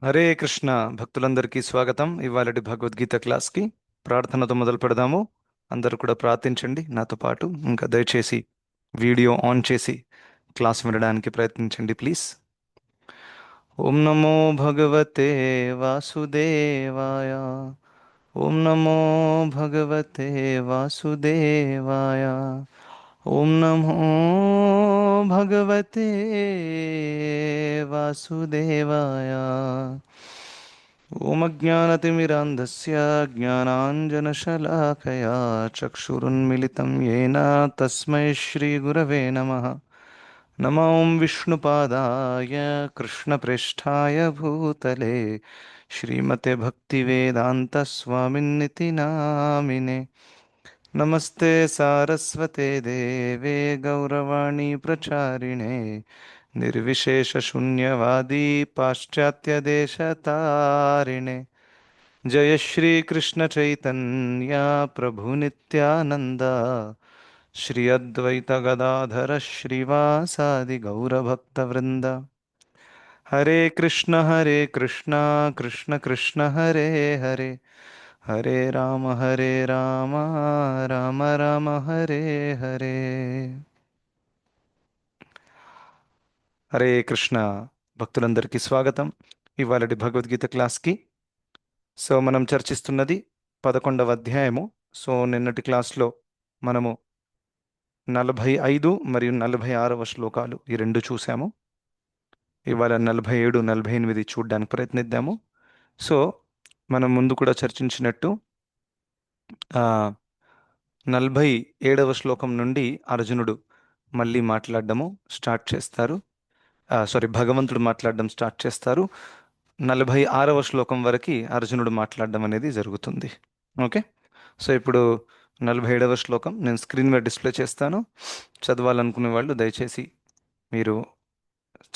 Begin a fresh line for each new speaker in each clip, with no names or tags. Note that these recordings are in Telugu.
హరే కృష్ణ భక్తులందరికీ స్వాగతం. ఇవాళటి భగవద్గీత క్లాస్కి ప్రార్థనతో మొదలు పెడదాము. అందరూ కూడా ప్రార్థించండి నాతో పాటు. ఇంకా దయచేసి వీడియో ఆన్ చేసి క్లాస్ వినడానికి ప్రయత్నించండి ప్లీజ్. ఓం నమో భగవతే వాసుదేవాయ. ఓం నమో భగవతే వాసుదేవాయ. ఓం నమో భగవతే వాసుదేవాయ. ఓం అజ్ఞానతిమిరాంధస్య జ్ఞానాంజనశలాకయా చక్షురున్మిలితం येन తస్మై శ్రీగురవే నమః. నమో ఓం విష్ణుపాదాయ కృష్ణప్రేష్ఠాయ భూతలే శ్రీమతే భక్తివేదాంత స్వామిన్నితి నామినే. నమస్తే సారస్వతే దేవే గౌరవాణి ప్రచారిణే నిర్విశేషశూన్యవాदी పాశ్చాత్యదేశతారిణే. జయ శ్రీ కృష్ణ చైతన్య ప్రభు నిత్యానంద శ్రీ అద్వైత గదాధర శ్రీవాసాది గౌరభక్త వృంద. హరే కృష్ణ కృష్ణ కృష్ణ హరే హరే హరే రామ రామ రామ హరే హరే. హరే కృష్ణ భక్తులందరికీ స్వాగతం ఇవాళటి భగవద్గీత క్లాస్కి. సో మనం చర్చిస్తున్నది 11వ అధ్యాయము. సో నిన్నటి క్లాస్లో మనము 45 మరియు 46వ శ్లోకాలు ఈ రెండు చూసాము. ఇవాళ 47 48 చూడడానికి ప్రయత్నిద్దాము. సో మనం ముందు కూడా చర్చించినట్టు 47వ శ్లోకం నుండి అర్జునుడు మళ్ళీ మాట్లాడడము స్టార్ట్ చేస్తారు. భగవంతుడు మాట్లాడడం స్టార్ట్ చేస్తారు. 46వ శ్లోకం వరకు అర్జునుడు మాట్లాడడం అనేది జరుగుతుంది. ఓకే, సో ఇప్పుడు 47వ శ్లోకం నేను స్క్రీన్ మీద డిస్ప్లే చేస్తాను. చదవాలనుకునే వాళ్ళు దయచేసి మీరు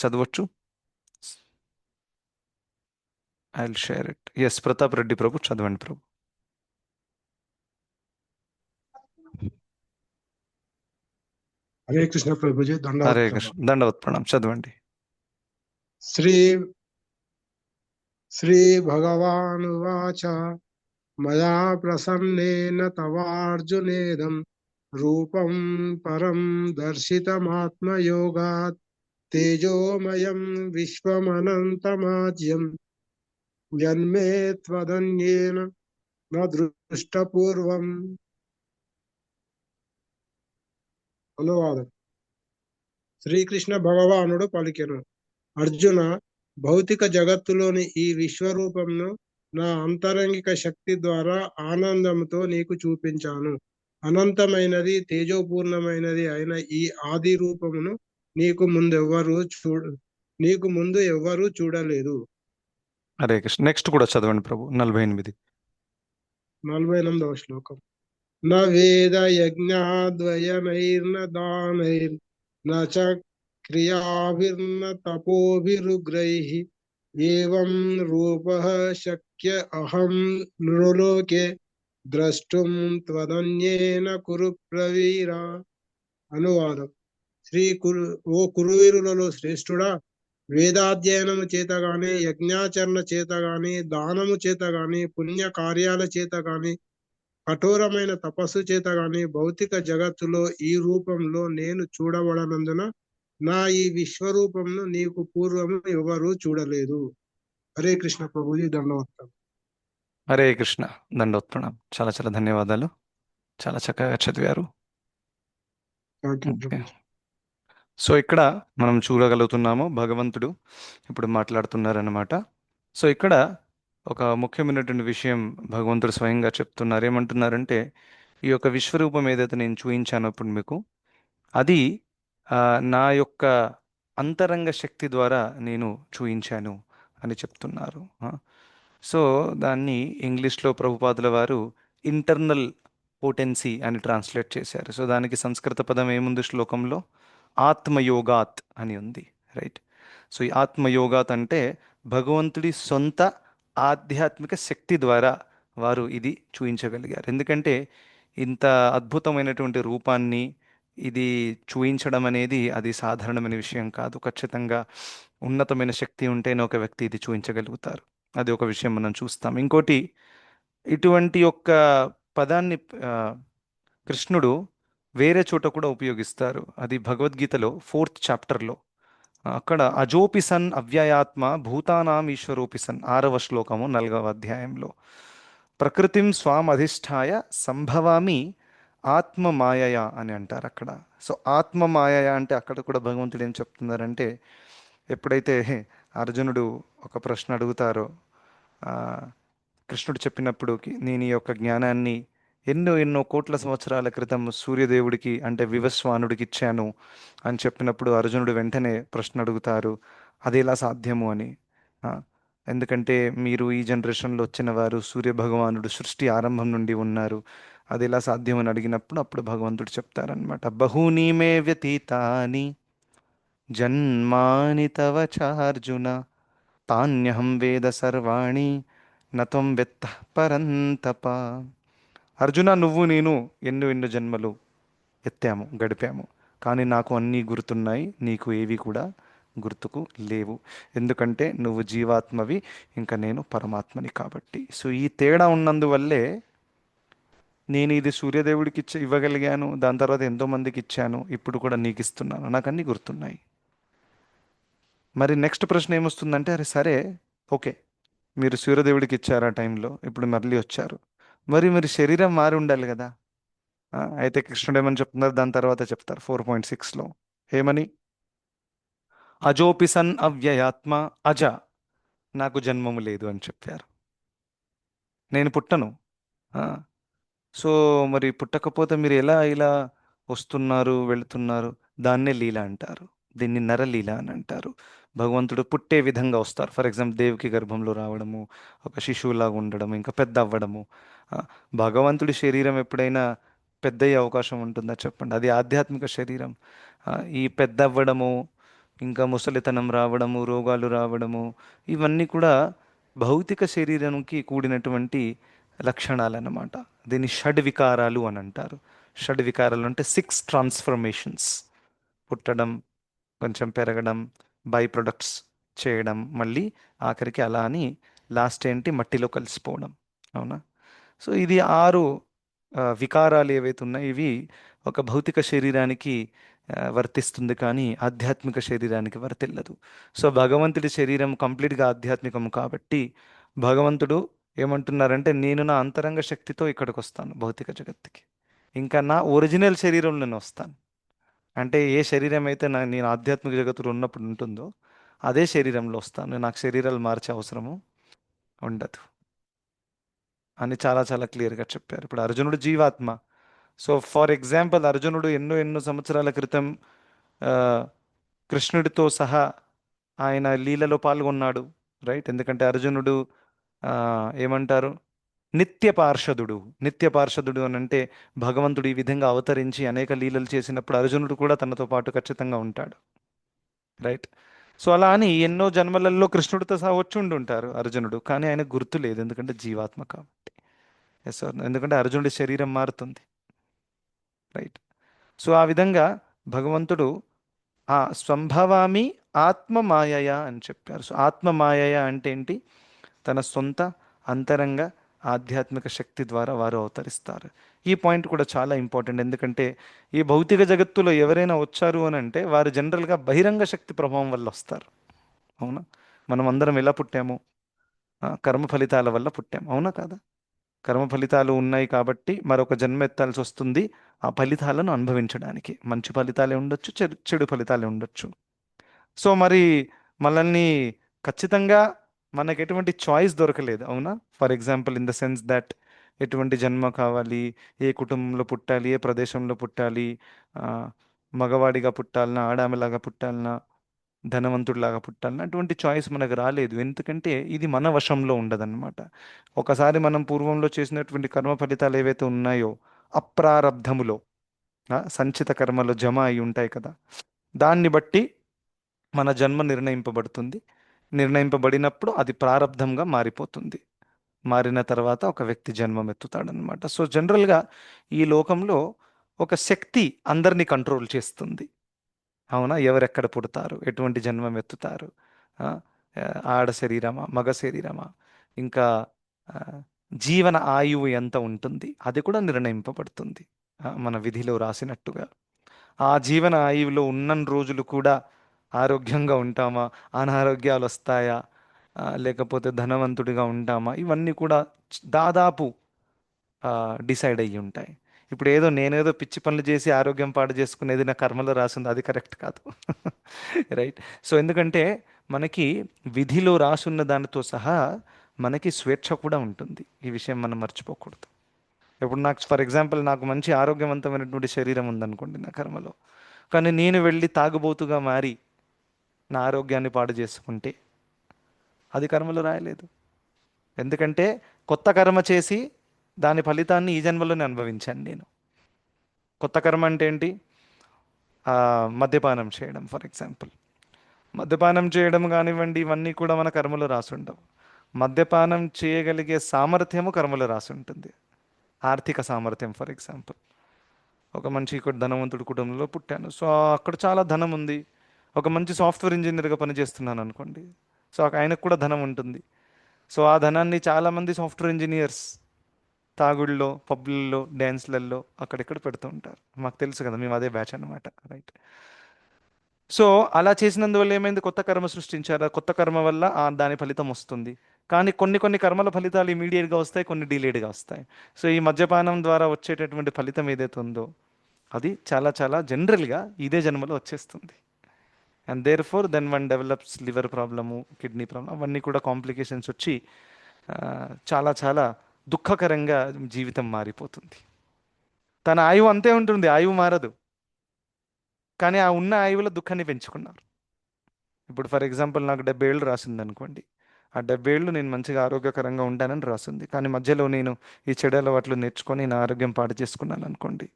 చదవచ్చు. I will share it. Yes, Pratap Reddy ప్రభు చదవండి ప్రభు.
హరే కృష్ణ ప్రభుజీ
హరే
దండవత్
కృష్ణ, దండవత్ ప్రణాం. చదవండి.
శ్రీ శ్రీ భగవానువాచ మయా ప్రసన్నేన తవార్జునేదం రూపం పరం దర్శితమాత్మయోగాత్ తేజోమయం విశ్వమనంతమాజ్యం జన్మే త్వదన్యేన న దృష్టపూర్వం. అనువాదం. శ్రీకృష్ణ భగవానుడు పలికెను, అర్జున, భౌతిక జగత్తులోని ఈ విశ్వరూపంను నా అంతరంగిక శక్తి ద్వారా ఆనందంతో నీకు చూపించాను. అనంతమైనది, తేజోపూర్ణమైనది అయిన ఈ ఆది రూపమును నీకు ముందు ఎవ్వరూ చూడలేదు.
హరే కృష్ణ. నెక్స్ట్ కూడా చదవండి ప్రభు. 48.
48వ శ్లోకం. న వేద యజ్ఞాద్వయనైర్న దానైర్న చ క్రియాభిర్న తపోభిరుగ్రైః ఏవం రూపః శక్య అహం నృలోకే ద్రష్టుం త్వదన్యేన కురు ప్రవీర. అనువాదం. ఓ కురువీరులలో శ్రేష్ఠుడా, వేదాధ్యయనము చేత గాని, యజ్ఞాచరణ చేత గాని, దానము చేత గాని, పుణ్య కార్యాల చేత గాని, కఠోరమైన తపస్సు చేత గాని భౌతిక జగత్తులో ఈ రూపంలో నేను చూడబడనందున నా ఈ విశ్వరూపంను నీకు పూర్వము ఎవరూ చూడలేదు. హరే కృష్ణ ప్రభుజీ దండవత్తం.
హరే కృష్ణ, దండవత్ ప్రణాం. చాలా చాలా ధన్యవాదాలు. చాలా చక్కగా చదివారు. ఓకే, సో ఇక్కడ మనం చూడగలుగుతున్నాము భగవంతుడు ఇప్పుడు మాట్లాడుతున్నారన్నమాట. సో ఇక్కడ ఒక ముఖ్యమైనటువంటి విషయం భగవంతుడు స్వయంగా చెప్తున్నారు. ఏమంటున్నారంటే, ఈ యొక్క విశ్వరూపం ఏదైతే నేను చూపించానో ఇప్పుడు మీకు, అది నా యొక్క అంతరంగ శక్తి ద్వారా నేను చూయించాను అని చెప్తున్నారు. సో దాన్ని ఇంగ్లీష్లో ప్రభుపాదుల వారు ఇంటర్నల్ పోటెన్సీ అని ట్రాన్స్లేట్ చేశారు. సో దానికి సంస్కృత పదం ఏముంది శ్లోకంలో? ఆత్మయోగాత్ అని ఉంది, రైట్? సో ఈ ఆత్మయోగాత్ అంటే భగవంతుడి సొంత ఆధ్యాత్మిక శక్తి ద్వారా వారు ఇది చూయించగలిగారు. ఎందుకంటే ఇంత అద్భుతమైనటువంటి రూపాన్ని, ఇది చూయించడం అనేది అది సాధారణమైన విషయం కాదు. ఖచ్చితంగా ఉన్నతమైన శక్తి ఉంటేనే ఒక వ్యక్తి ఇది చూయించగలుగుతారు. అది ఒక విషయం మనం చూస్తాం. ఇంకోటి, ఇటువంటి యొక్క పదాన్ని ఆ, కృష్ణుడు వేరే చోట కూడా ఉపయోగిస్తారు. అది భగవద్గీతలో 4th చాప్టర్లో. అక్కడ అజోపి సన్ అవ్యయాత్మ భూతానాం ఈశ్వరోపి సన్ 6వ శ్లోకము 4వ అధ్యాయంలో ప్రకృతిం స్వాం అధిష్టాయ సంభవామి ఆత్మ మాయయ అని అంటారు అక్కడ. సో ఆత్మ మాయయ అంటే అక్కడ కూడా భగవంతుడు ఏం చెప్తున్నారంటే, ఎప్పుడైతే అర్జునుడు ఒక ప్రశ్న అడుగుతారో, ఆ, కృష్ణుడు చెప్పినప్పుడు నేను ఈ యొక్క జ్ఞానాన్ని ఎన్నో ఎన్నో కోట్ల సంవత్సరాల క్రితం సూర్యదేవుడికి అంటే వివస్వానుడికి ఇచ్చాను అని చెప్పినప్పుడు అర్జునుడు వెంటనే ప్రశ్న అడుగుతారు, అది ఎలా సాధ్యము అని. ఆ, ఎందుకంటే మీరు ఈ జనరేషన్లో వచ్చిన వారు, సూర్య భగవానుడు సృష్టి ఆరంభం నుండి ఉన్నారు, అది ఎలా సాధ్యం అని అడిగినప్పుడు అప్పుడు భగవంతుడు చెప్తారనమాట, బహూని మే వ్యతీతాని జన్మాని తవ చార్జున తాన్యహం వేద సర్వాణి నత్వం వెత్త పరంతప. అర్జున, నువ్వు నేను ఎన్నో ఎన్నో జన్మలు ఎత్తాము, గడిపాము, కానీ నాకు అన్నీ గుర్తున్నాయి, నీకు ఏవి కూడా గుర్తుకు లేవు. ఎందుకంటే నువ్వు జీవాత్మవి, ఇంకా నేను పరమాత్మని కాబట్టి. సో ఈ తేడా ఉన్నందువల్లే నేను ఇది సూర్యదేవుడికి ఇవ్వగలిగాను, దాని తర్వాత ఎంతో మందికి ఇచ్చాను, ఇప్పుడు కూడా నీకు ఇస్తున్నాను, నాకు అన్నీ గుర్తున్నాయి. మరి నెక్స్ట్ ప్రశ్న ఏమొస్తుందంటే, అరే సరే, ఓకే, మీరు సూర్యదేవుడికి ఇచ్చారు ఆ టైంలో, ఇప్పుడు మళ్ళీ వచ్చారు, మరి శరీరం మారి ఉండాలి కదా. అయితే కృష్ణుడు ఏమని చెప్తున్నారు, దాని తర్వాత చెప్తారు 4.6లో ఏమని, అజోపి సన్ అవ్యయాత్మ అజ, నాకు జన్మము లేదు అని చెప్పారు. నేను పుట్టను. ఆ, సో మరి పుట్టకపోతే మీరు ఎలా ఇలా వస్తున్నారు వెళుతున్నారు? దాన్నే లీల అంటారు, దీన్ని నరలీల అని అంటారు. భగవంతుడు పుట్టే విధంగా వస్తారు. ఫర్ ఎగ్జాంపుల్ దేవికి గర్భంలో రావడము, ఒక శిశువులాగా ఉండడము, ఇంకా పెద్ద అవ్వడము. ఆ, భగవంతుడి శరీరం ఎప్పుడైనా పెద్ద అయ్యే అవకాశం ఉంటుందా చెప్పండి? అది ఆధ్యాత్మిక శరీరం. ఈ పెద్ద అవ్వడము, ఇంకా ముసలితనం రావడము, రోగాలు రావడము, ఇవన్నీ కూడా భౌతిక శరీరానికి కూడినటువంటి లక్షణాలన్నమాట. దీన్ని షడ్వికారాలు అని అంటారు. షడ్వికారాలు అంటే 6 ట్రాన్స్ఫర్మేషన్స్: పుట్టడం, కొంచెం పెరగడం, బై ప్రొడక్ట్స్ చేయడం, మళ్ళీ ఆఖరికి అలా అని లాస్ట్ ఏంటి, మట్టిలో కలిసిపోవడం. అవునా? సో ఇది 6 వికారాలు ఏవైతే ఉన్నాయో ఇవి ఒక భౌతిక శరీరానికి వర్తిస్తుంది, కానీ ఆధ్యాత్మిక శరీరానికి వర్తిల్లదు. సో భగవంతుడి శరీరం కంప్లీట్గా ఆధ్యాత్మికం కాబట్టి భగవంతుడు ఏమంటున్నారంటే, నేను నా అంతరంగ శక్తితో ఇక్కడికి వస్తాను భౌతిక జగత్తుకి, ఇంకా నా ఒరిజినల్ శరీరంలో నేను వస్తాను. అంటే ఏ శరీరం అయితే నేను ఆధ్యాత్మిక జగత్తులో ఉన్నప్పుడు ఉంటుందో అదే శరీరంలో వస్తాను, నాకు శరీరాలు మార్చే అవసరము ఉండదు అని చాలా చాలా క్లియర్గా చెప్పారు. ఇప్పుడు అర్జునుడు జీవాత్మ. సో ఫర్ ఎగ్జాంపుల్ అర్జునుడు ఎన్నో ఎన్నో సంవత్సరాల క్రితం ఆ, కృష్ణుడితో సహా ఆయన లీలలో పాల్గొన్నాడు, రైట్? ఎందుకంటే అర్జునుడు ఆ, ఏమంటారు, నిత్య పార్షదుడు. నిత్య పార్షదుడు అని అంటే భగవంతుడు ఈ విధంగా అవతరించి అనేక లీలలు చేసినప్పుడు అర్జునుడు కూడా తనతో పాటు ఖచ్చితంగా ఉంటాడు, రైట్? సో అలా అని ఎన్నో జన్మలలో కృష్ణుడితో సహా వచ్చి ఉండుంటారు అర్జునుడు, కానీ ఆయన గుర్తు లేదు, ఎందుకంటే జీవాత్మ కాబట్టి. ఎస్ సార్, ఎందుకంటే అర్జునుడి శరీరం మారుతుంది, రైట్? సో ఆ విధంగా భగవంతుడు సంభవామి ఆత్మ మాయయ అని చెప్పారు. సో ఆత్మ మాయయ అంటే ఏంటి? తన సొంత అంతరంగ ఆధ్యాత్మిక శక్తి ద్వారా వారు అవతరిస్తారు. ఈ పాయింట్ కూడా చాలా ఇంపార్టెంట్, ఎందుకంటే ఈ భౌతిక జగత్తులో ఎవరైనా వచ్చారు అని అంటే వారు జనరల్గా బహిరంగ శక్తి ప్రభావం వల్ల వస్తారు. అవునా? మనం అందరం ఎలా పుట్టాము? కర్మ ఫలితాల వల్ల పుట్టాము, అవునా కాదా? కర్మ ఫలితాలు ఉన్నాయి కాబట్టి మరొక జన్మ ఎత్తాల్సి వస్తుంది ఆ ఫలితాలను అనుభవించడానికి. మంచి ఫలితాలే ఉండొచ్చు, చెడు చెడు ఫలితాలే ఉండొచ్చు. సో మరి మనల్ని ఖచ్చితంగా మనకు ఎటువంటి చాయిస్ దొరకలేదు, అవునా? For example in the sense that ఎటువంటి జన్మ కావాలి, ఏ కుటుంబంలో పుట్టాలి, ఏ ప్రదేశంలో పుట్టాలి, ఆ, మగవాడిగా పుట్టాలనా, ఆడామెలాగా పుట్టాలనా, ధనవంతుడిలాగా పుట్టాలనా, అటువంటి చాయిస్ మనకు రాలేదు. ఎందుకంటే ఇది మన వశంలో ఉండదన్నమాట. ఒకసారి మనం పూర్వంలో చేసినటువంటి కర్మ ఫలితాలు ఏవైతే ఉన్నాయో అప్రారబ్ధములో, సంచిత కర్మలో జమ అయి ఉంటాయి కదా, దాన్ని బట్టి మన జన్మ నిర్ణయింపబడుతుంది. నిర్ణయింపబడినప్పుడు అది ప్రారబ్ధంగా మారిపోతుంది. మారిన తర్వాత ఒక వ్యక్తి జన్మం ఎత్తుతాడనమాట. సో జనరల్గా ఈ లోకంలో ఒక శక్తి అందరినీ కంట్రోల్ చేస్తుంది. అవునా? ఎవరెక్కడ పుడతారు, ఎటువంటి జన్మం ఎత్తుతారు, ఆ, ఆ, ఆడ శరీరమా, మగ శరీరమా, ఇంకా ఆ, జీవన ఆయువు ఎంత ఉంటుంది, అది కూడా నిర్ణయింపబడుతుంది మన విధిలో రాసినట్టుగా. ఆ జీవన ఆయువులో ఉన్న రోజులు కూడా ఆరోగ్యంగా ఉంటామా, అనారోగ్యాలు వస్తాయా, లేకపోతే ధనవంతుడిగా ఉంటామా, ఇవన్నీ కూడా దాదాపు డిసైడ్ అయ్యి ఉంటాయి. ఇప్పుడు ఏదో నేనేదో పిచ్చి పనులు చేసి ఆరోగ్యం పాడు చేసుకునేది నా కర్మలో రాసింది, అది కరెక్ట్ కాదు. రైట్. సో ఎందుకంటే మనకి విధిలో రాసున్న దానితో సహా మనకి స్వేచ్ఛ కూడా ఉంటుంది. ఈ విషయం మనం మర్చిపోకూడదు. ఇప్పుడు నాకు ఫర్ ఎగ్జాంపుల్ నాకు మంచి ఆరోగ్యవంతమైనటువంటి శరీరం ఉందనుకోండి నా కర్మలో, కానీ నేను వెళ్ళి తాగుబోతుగా మారి నా ఆరోగ్యాన్ని పాడు చేసుకుంటే అది కర్మలో రాయలేదు. ఎందుకంటే కొత్త కర్మ చేసి దాని ఫలితాన్ని ఈ జన్మలోనే అనుభవించాను నేను. కొత్త కర్మ అంటే ఏంటి? ఆ, మద్యపానం చేయడం ఫర్ ఎగ్జాంపుల్. మద్యపానం చేయడం కానివ్వండి, ఇవన్నీ కూడా మన కర్మలో రాసి ఉండవు. మద్యపానం చేయగలిగే సామర్థ్యము కర్మలో రాసి ఉంటుంది. ఆర్థిక సామర్థ్యం ఫర్ ఎగ్జాంపుల్. ఒక మంచి ధనవంతుడి కుటుంబంలో పుట్టాను, సో అక్కడ చాలా ధనం ఉంది. ఒక మంచి సాఫ్ట్వేర్ ఇంజనీర్గా పనిచేస్తున్నాను అనుకోండి, సో ఆయనకు కూడా ధనం ఉంటుంది. సో ఆ ధనాన్ని చాలామంది సాఫ్ట్వేర్ ఇంజనీర్స్ తాగుళ్ళలో, పబ్లలో, డ్యాన్స్లలో అక్కడిక్కడ పెడుతూ ఉంటారు. మాకు తెలుసు కదా, మేము అదే బ్యాచ్ అనమాట. రైట్. సో అలా చేసినందువల్ల ఏమైంది? కొత్త కర్మ సృష్టించారు. ఆ కొత్త కర్మ వల్ల దాని ఫలితం వస్తుంది. కానీ కొన్ని కొన్ని కర్మల ఫలితాలు ఇమీడియట్గా వస్తాయి, కొన్ని డిలేడ్గా వస్తాయి. సో ఈ మద్యపానం ద్వారా వచ్చేటటువంటి ఫలితం ఏదైతే ఉందో అది చాలా చాలా జనరల్గా ఇదే జన్మలో వచ్చేస్తుంది. And therefore then one develops liver problem, kidney problem, అవన్నీ కూడా కాంప్లికేషన్స్ వచ్చి ఆ, చాలా చాలా దుఃఖకరంగా జీవితం మారిపోతుంది. తన ఆయువు అంతే ఉంటుంది, ఆయువు మారదు. కానీ ఆ ఉన్న ఆయువులో దుఃఖాన్ని పెంచుకున్నారు. ఇప్పుడు ఫర్ ఎగ్జాంపుల్ నాకు 70 ఏళ్ళు రాసింది అనుకోండి. ఆ 70 ఏళ్ళు నేను మంచిగా ఆరోగ్యకరంగా ఉంటానని రాసింది. కానీ మధ్యలో నేను ఈ చెడు అలవాట్లు నేర్చుకొని నా ఆరోగ్యం పాడు చేసుకున్నాను అనుకోండి.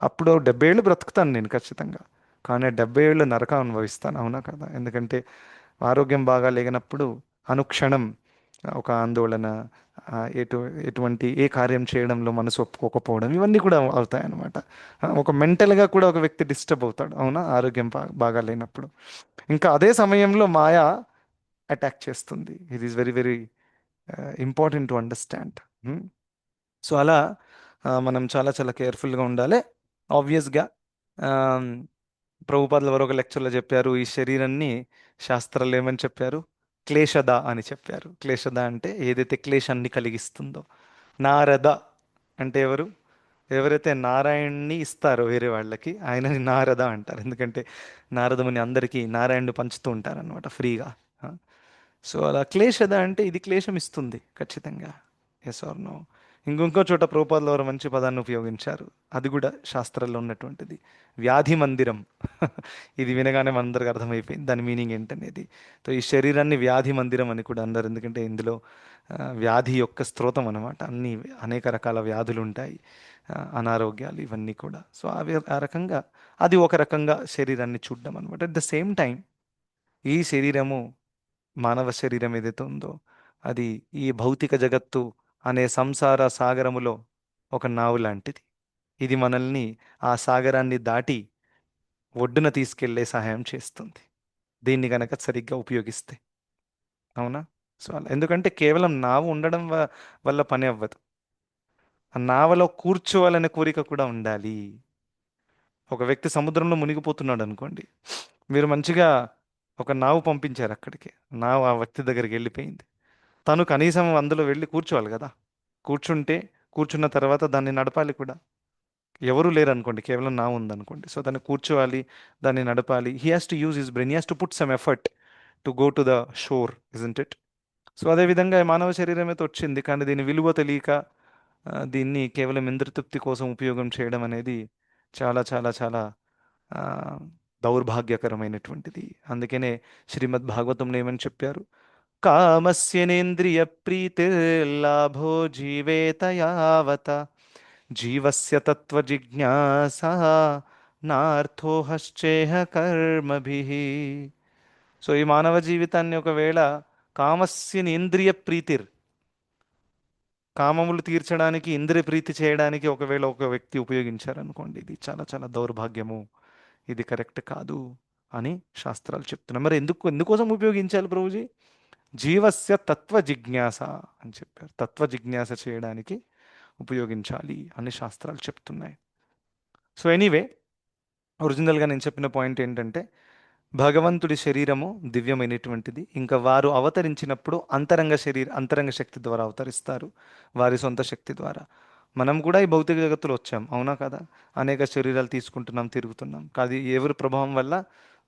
అప్పుడు 70 ఏళ్ళు బ్రతుకుతాను నేను ఖచ్చితంగా. కానీ 70 ఏళ్ళు నరకం అనుభవిస్తాను. అవునా కదా? ఎందుకంటే ఆరోగ్యం బాగా లేనప్పుడు అనుక్షణం ఒక ఆందోళన, ఎటు ఎటువంటి ఏ కార్యం చేయడంలో మనసు ఒప్పుకోకపోవడం, ఇవన్నీ కూడా అవుతాయన్నమాట. ఒక మెంటల్గా కూడా ఒక వ్యక్తి డిస్టర్బ్ అవుతాడు. అవునా? ఆరోగ్యం బాగా లేనప్పుడు. ఇంకా అదే సమయంలో మాయ అటాక్ చేస్తుంది. It is very very important to understand. So అలా మనం చాలా చాలా కేర్ఫుల్గా ఉండాలి. ఆబ్వియస్గా ప్రభుపాదుల వారు ఒక లెక్చర్లో చెప్పారు, ఈ శరీరాన్ని శాస్త్రాలు ఏమని చెప్పారు? క్లేశద అని చెప్పారు. క్లేశద అంటే ఏదైతే క్లేశాన్ని కలిగిస్తుందో. నారద అంటే ఎవరు? ఎవరైతే నారాయణ్ణి ఇస్తారో వేరే వాళ్ళకి, ఆయనని నారద అంటారు. ఎందుకంటే నారదముని అందరికీ నారాయణుడు పంచుతూ ఉంటారనమాట ఫ్రీగా. సో అలా క్లేశద అంటే ఇది క్లేశం ఇస్తుంది ఖచ్చితంగా. Yes or no? ఇంకొక చోట ప్రభుపాదుల వారు మంచి పదాన్ని ఉపయోగించారు, అది కూడా శాస్త్రాల్లో ఉన్నటువంటిది, వ్యాధి మందిరం. ఇది వినగానే మనందరికి అర్థమైపోయింది దాని మీనింగ్ ఏంటనేది. సో ఈ శరీరాన్ని వ్యాధి మందిరం అని కూడా అన్నారు. ఎందుకంటే ఇందులో వ్యాధి యొక్క స్త్రోతం అనమాట. అన్ని అనేక రకాల వ్యాధులు ఉంటాయి, అనారోగ్యాలు ఇవన్నీ కూడా. సో అవి ఆ రకంగా అది ఒక రకంగా శరీరాన్ని చూడడం అనమాట. అట్ ద సేమ్ టైం ఈ శరీరము, మానవ శరీరం ఏదైతే ఉందో అది ఈ భౌతిక జగత్తు అనే సంసార సాగరములో ఒక నావు లాంటిది. ఇది మనల్ని ఆ సాగరాన్ని దాటి ఒడ్డున తీసుకెళ్లే సహాయం చేస్తుంది, దీన్ని గనక సరిగ్గా ఉపయోగిస్తే. అవునా? సో అలా ఎందుకంటే కేవలం నావు ఉండడం వల్ల పని అవ్వదు. ఆ నావలో కూర్చోవాలనే కోరిక కూడా ఉండాలి. ఒక వ్యక్తి సముద్రంలో మునిగిపోతున్నాడు అనుకోండి, మీరు మంచిగా ఒక నావు పంపించారు అక్కడికి, నావు ఆ వ్యక్తి దగ్గరికి వెళ్ళిపోయింది. తను కనీసం అందులో వెళ్ళి కూర్చోవాలి కదా. కూర్చుంటే కూర్చున్న తర్వాత దాన్ని నడపాలి కూడా. ఎవరు లేరు అనుకోండి, కేవలం నా ఉందనుకోండి, సో దాన్ని కూర్చోవాలి, దాన్ని నడపాలి. He has to use his brain, he has to put some effort to go to the shore, isn't it? So అదేవిధంగా ఈ మానవ శరీరం అయితే వచ్చింది, కానీ దీని విలువ తెలియక దీన్ని కేవలం ఇంద్రతృప్తి కోసం ఉపయోగం చేయడం అనేది చాలా చాలా చాలా ఆ, దౌర్భాగ్యకరమైనటువంటిది. అందుకనే శ్రీమద్ భాగవతంలో ఏమని చెప్పారు? కామస్యనేంద్రియ ప్రీతిర్లాభో జీవేత యావత జీవస్య తత్వ జిజ్ఞాస నార్థోహశ్చేహ కర్మభిః. సో ఈ మానవ జీవితాన్ని ఒకవేళ కామస్యనేంద్రియ ప్రీతిర్, కామములు తీర్చడానికి, ఇంద్రియ ప్రీతి చేయడానికి ఒకవేళ ఒక వ్యక్తి ఉపయోగించారనుకోండి, ఇది చాలా చాలా దౌర్భాగ్యము, ఇది కరెక్ట్ కాదు అని శాస్త్రాలు చెప్తున్నాయి. మరి ఎందుకోసం ఉపయోగించాలి ప్రభుజీ? జీవస్య తత్వ జిజ్ఞాస అని చెప్పారు. తత్వ జిజ్ఞాస చేయడానికి ఉపయోగించాలి అని శాస్త్రాలు చెప్తున్నాయి. సో ఎనీవే, ఒరిజినల్గా నేను చెప్పిన పాయింట్ ఏంటంటే, భగవంతుడి శరీరము దివ్యమైనటువంటిది. ఇంకా వారు అవతరించినప్పుడు అంతరంగ శక్తి ద్వారా అవతరిస్తారు, వారి సొంత శక్తి ద్వారా. మనం కూడా ఈ భౌతిక జగత్తులో వచ్చాం, అవునా కదా? అనేక శరీరాలు తీసుకుంటున్నాం, తిరుగుతున్నాం. కాదు, ఎవరి ప్రభావం వల్ల?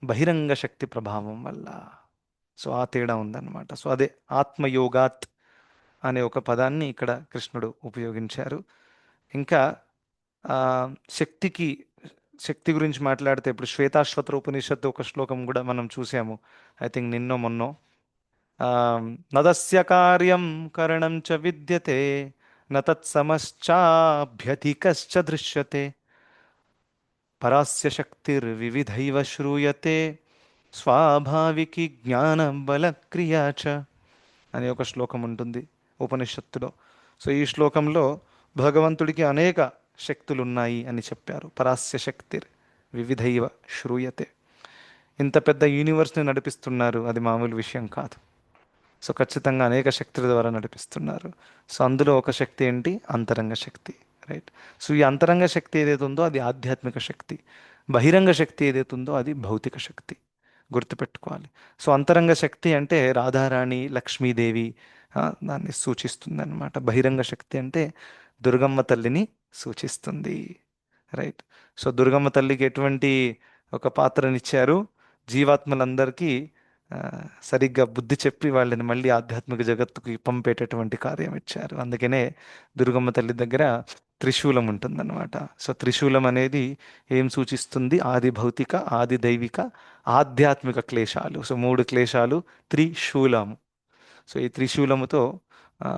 బహిరంగ శక్తి ప్రభావం వల్ల. సో ఆ తేడా ఉందన్నమాట. సో అదే ఆత్మయోగాత్ అనే ఒక పదాన్ని ఇక్కడ కృష్ణుడు ఉపయోగించారు. ఇంకా ఆ, శక్తికి శక్తి గురించి మాట్లాడితే ఇప్పుడు శ్వేతాశ్వతర ఉపనిషత్తు ఒక శ్లోకం కూడా మనం చూసాము, ఐ థింక్ నిన్నో మొన్నో. ఆ, నదస్య కార్యం కరణం చ విద్యతే నతత్సమశ్చాభ్యధికశ్చ దృశ్యతే పరాస్య శక్తిర్వివిధైవ శ్రూయతే స్వాభావికి జ్ఞాన బలక్రియా చ అనే ఒక శ్లోకం ఉంటుంది ఉపనిషత్తులో. సో ఈ శ్లోకంలో భగవంతుడికి అనేక శక్తులు ఉన్నాయి అని చెప్పారు. పరాస్య శక్తిర్ వివిధైవ శ్రూయతే. ఇంత పెద్ద యూనివర్స్ని నడిపిస్తున్నారు, అది మామూలు విషయం కాదు. సో ఖచ్చితంగా అనేక శక్తుల ద్వారా నడిపిస్తున్నారు. సో అందులో ఒక శక్తి ఏంటి? అంతరంగ శక్తి, రైట్? సో ఈ అంతరంగ శక్తి ఏదైతే ఉందో అది ఆధ్యాత్మిక శక్తి, బహిరంగ శక్తి ఏదైతే ఉందో అది భౌతిక శక్తి. గుర్తుపెట్టుకోవాలి. సో అంతరంగ శక్తి అంటే రాధారాణి, లక్ష్మీదేవి, దాన్ని సూచిస్తుంది అనమాట. బహిరంగ శక్తి అంటే దుర్గమ్మ తల్లిని సూచిస్తుంది, రైట్? సో దుర్గమ్మ తల్లికి ఎటువంటి ఒక పాత్రనిచ్చారు? జీవాత్మలందరికీ ఆ, సరిగ్గా బుద్ధి చెప్పి వాళ్ళని మళ్ళీ ఆధ్యాత్మిక జగత్తుకి పంపేటటువంటి కార్యం ఇచ్చారు. అందుకనే దుర్గమ్మ తల్లి దగ్గర త్రిశూలం ఉంటుందన్నమాట. సో త్రిశూలం అనేది ఏం సూచిస్తుంది? ఆది భౌతిక, ఆది దైవిక, ఆధ్యాత్మిక క్లేశాలు. సో మూడు క్లేశాలు, త్రిశూలము. సో ఈ త్రిశూలముతో ఆ,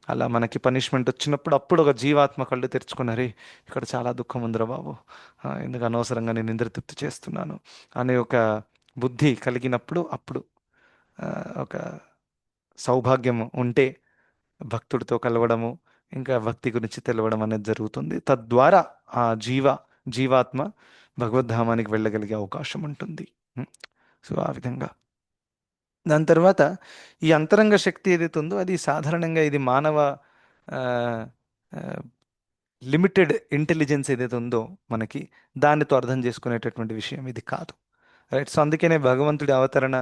అలా మనకి పనిష్మెంట్ వచ్చినప్పుడు అప్పుడు ఒక జీవాత్మ కళ్ళు తెరుచుకున్నారే, ఇక్కడ చాలా దుఃఖం ఉందిరా బాబు, ఎందుకు అనవసరంగా నేను ఇంద్రతృప్తి చేస్తున్నాను అనే ఒక బుద్ధి కలిగినప్పుడు అప్పుడు ఆ, ఒక సౌభాగ్యం ఉంటే భక్తుడితో కలవడము, ఇంకా భక్తి గురించి తెలవడం అనేది జరుగుతుంది. తద్వారా ఆ జీవాత్మ భగవద్ధామానికి వెళ్ళగలిగే అవకాశం ఉంటుంది. ఉం. సో ఆ విధంగా దాని తర్వాత ఈ అంతరంగ శక్తి ఏదైతే ఉందో అది సాధారణంగా ఇది మానవ లిమిటెడ్ ఇంటెలిజెన్స్ ఏదైతే ఉందో మనకి, దానితో అర్థం చేసుకునేటటువంటి విషయం ఇది కాదు, రైట్? సో అందుకనే భగవంతుడి అవతరణ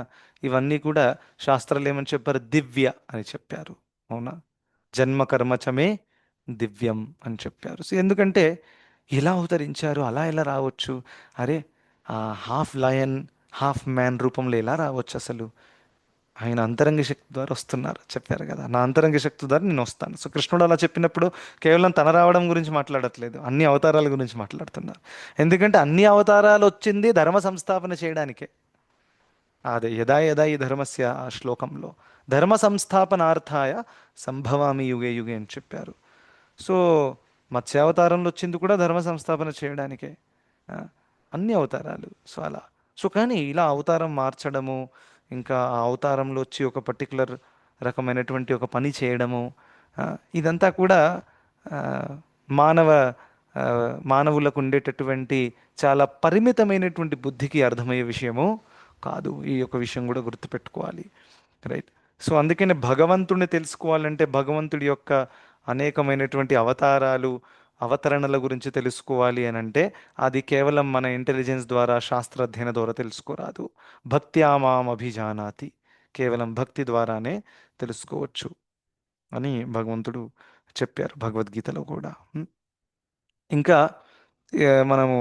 ఇవన్నీ కూడా శాస్త్రాలు ఏమని చెప్పారు? దివ్య అని చెప్పారు, అవునా? జన్మ కర్మచమే దివ్యం అని చెప్పారు. సో ఎందుకంటే ఇలా అవతరించారు, అలా ఎలా రావచ్చు? అరే, హాఫ్ లయన్ హాఫ్ మ్యాన్ రూపంలో ఎలా రావచ్చు అసలు? ఆయన అంతరంగ శక్తి ద్వారా వస్తున్నారు, చెప్పారు కదా, నా అంతరంగ శక్తి ద్వారా నేను వస్తాను. సో కృష్ణుడు అలా చెప్పినప్పుడు కేవలం తన రావడం గురించి మాట్లాడట్లేదు, అన్ని అవతారాల గురించి మాట్లాడుతున్నారు. ఎందుకంటే అన్ని అవతారాలు వచ్చింది ధర్మ సంస్థాపన చేయడానికే. అదే యదా యదా ఈ ధర్మస్య ఆ శ్లోకంలో ధర్మ సంస్థాపనార్థాయ సంభవామి యుగే యుగే అని చెప్పారు. సో మత్స్యావతారంలో వచ్చింది కూడా ధర్మ సంస్థాపన చేయడానికే. ఆ, అన్ని అవతారాలు సో అలా. సో కానీ ఇలా అవతారం మార్చడము, ఇంకా ఆ అవతారంలో వచ్చి ఒక పర్టికులర్ రకమైనటువంటి ఒక పని చేయడము, ఆ, ఇదంతా కూడా ఆ, మానవ ఆ, మానవులకు ఉండేటటువంటి చాలా పరిమితమైనటువంటి బుద్ధికి అర్థమయ్యే విషయము కాదు. ఈ యొక్క విషయం కూడా గుర్తుపెట్టుకోవాలి, రైట్? సో అందుకనే భగవంతుడిని తెలుసుకోవాలంటే భగవంతుడి యొక్క అనేకమైనటువంటి అవతారాలు, అవతరణల గురించి తెలుసుకోవాలి అని అంటే అది కేవలం మన ఇంటెలిజెన్స్ ద్వారా, శాస్త్రాధ్యయన ద్వారా తెలుసుకోరాదు. భక్త్యా మాం అభిజానాతి, కేవలం భక్తి ద్వారానే తెలుసుకోవచ్చు అని భగవంతుడు చెప్పారు భగవద్గీతలో కూడా. ఇంకా మనము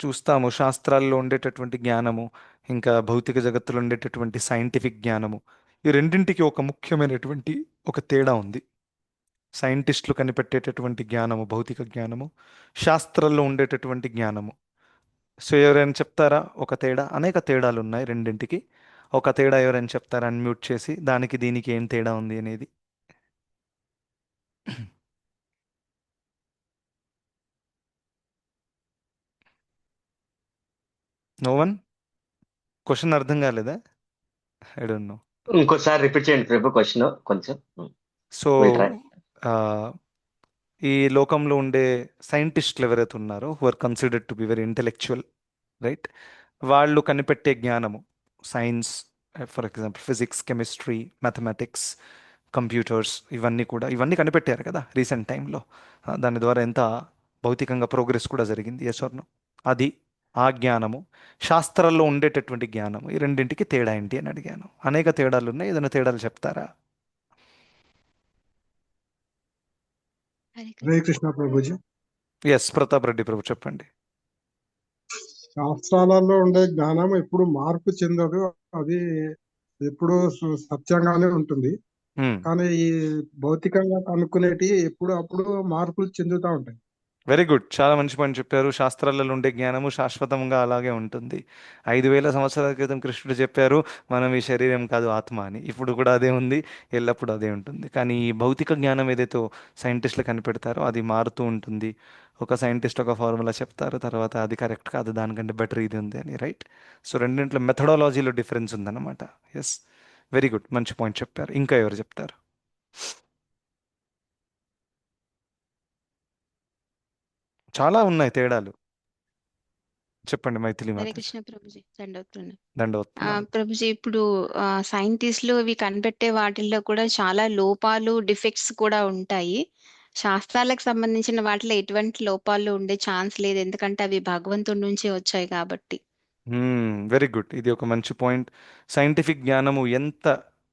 చూస్తాము శాస్త్రాల్లో ఉండేటటువంటి జ్ఞానము, ఇంకా భౌతిక జగత్తులో ఉండేటటువంటి సైంటిఫిక్ జ్ఞానము, ఈ రెండింటికి ఒక ముఖ్యమైనటువంటి ఒక తేడా ఉంది. సైంటిస్టులు కనిపెట్టేటటువంటి జ్ఞానము భౌతిక జ్ఞానము, శాస్త్రాల్లో ఉండేటటువంటి జ్ఞానము. సో ఎవరైనా చెప్తారా ఒక తేడా? అనేక తేడాలు ఉన్నాయి రెండింటికి. ఒక తేడా ఎవరైనా చెప్తారా అన్మ్యూట్ చేసి, దానికి దీనికి ఏం తేడా ఉంది అనేది? No one? క్వశ్చన్ అర్థం కాలేదా? I don't know.
ఇంకోసారి రిపీట్ చేయండి ప్రభు క్వశ్చన్ కొంచెం.
So
will try.
ఈ లోకంలో ఉండే సైంటిస్టులు ఎవరైతే ఉన్నారో who are considered to be very intellectual, right? వాళ్ళు కనిపెట్టే జ్ఞానము, science, for example physics, chemistry, mathematics, computers, ఇవన్నీ కనిపెట్టారు కదా రీసెంట్ టైంలో. దాని ద్వారా ఎంత భౌతికంగా ప్రోగ్రెస్ కూడా జరిగింది, ఎస్ ఆర్ నో? అది ఆ జ్ఞానము, శాస్త్రాల్లో ఉండేటటువంటి జ్ఞానము, ఈ రెండింటికి తేడా ఏంటి అని అడిగాను. అనేక తేడాలు ఉన్నాయి, ఏదైనా తేడాలు చెప్తారా?
హరే
హరే
కృష్ణ.
కృష్ణ ప్రభుజీ.
ఎస్, ప్రతాప్ రెడ్డి ప్రభు చెప్పండి.
శాస్త్రాలలో ఉండే జ్ఞానం ఎప్పుడు మార్పు చెందదు. అది ఎప్పుడు సత్యంగానే ఉంటుంది. కానీ ఈ భౌతికంగా కనుక్కునేటి ఎప్పుడు అప్పుడు మార్పులు చెందుతూ ఉంటాయి.
వెరీ గుడ్, చాలా మంచి పాయింట్ చెప్పారు. శాస్త్రాలలో ఉండే జ్ఞానము శాశ్వతంగా అలాగే ఉంటుంది. 5,000 సంవత్సరాల క్రితం కృష్ణుడు చెప్పారు, మనం ఈ శరీరం కాదు ఆత్మ అని. ఇప్పుడు కూడా అదే ఉంది, ఎల్లప్పుడూ అదే ఉంటుంది. కానీ ఈ భౌతిక జ్ఞానం ఏదైతే సైంటిస్టులు కనిపెడతారో అది మారుతూ ఉంటుంది. ఒక సైంటిస్ట్ ఒక ఫార్ములా చెప్తారు, తర్వాత అది కరెక్ట్ కాదు, దానికంటే బెటర్ ఇది ఉంది అని, రైట్? సో రెండింటిలో మెథడాలజీలో డిఫరెన్స్ ఉందన్నమాట. ఎస్, వెరీ గుడ్, మంచి పాయింట్ చెప్పారు. ఇంకా ఎవరు చెప్తారు? చాలా ఉన్నాయి తేడాలు, చెప్పండి మైథిలి
హరే
మాతాజీ.
కృష్ణ ప్రభుజీ, దండవత్తులు.
దండవత్ ప్రణామం.
ప్రభుజీ, ఇప్పుడు సైంటిస్టులు ఇవి కనిపెట్టే వాటిల్లో కూడా చాలా లోపాలు, డిఫెక్ట్స్ కూడా ఉంటాయి. శాస్త్రాలకు సంబంధించిన వాటిలో ఎటువంటి లోపాలు ఉండే ఛాన్స్ లేదు, ఎందుకంటే అవి భగవంతుడి నుంచే వచ్చాయి కాబట్టి.
వెరీ గుడ్, ఇది ఒక మంచి పాయింట్. సైంటిఫిక్ జ్ఞానము ఎంత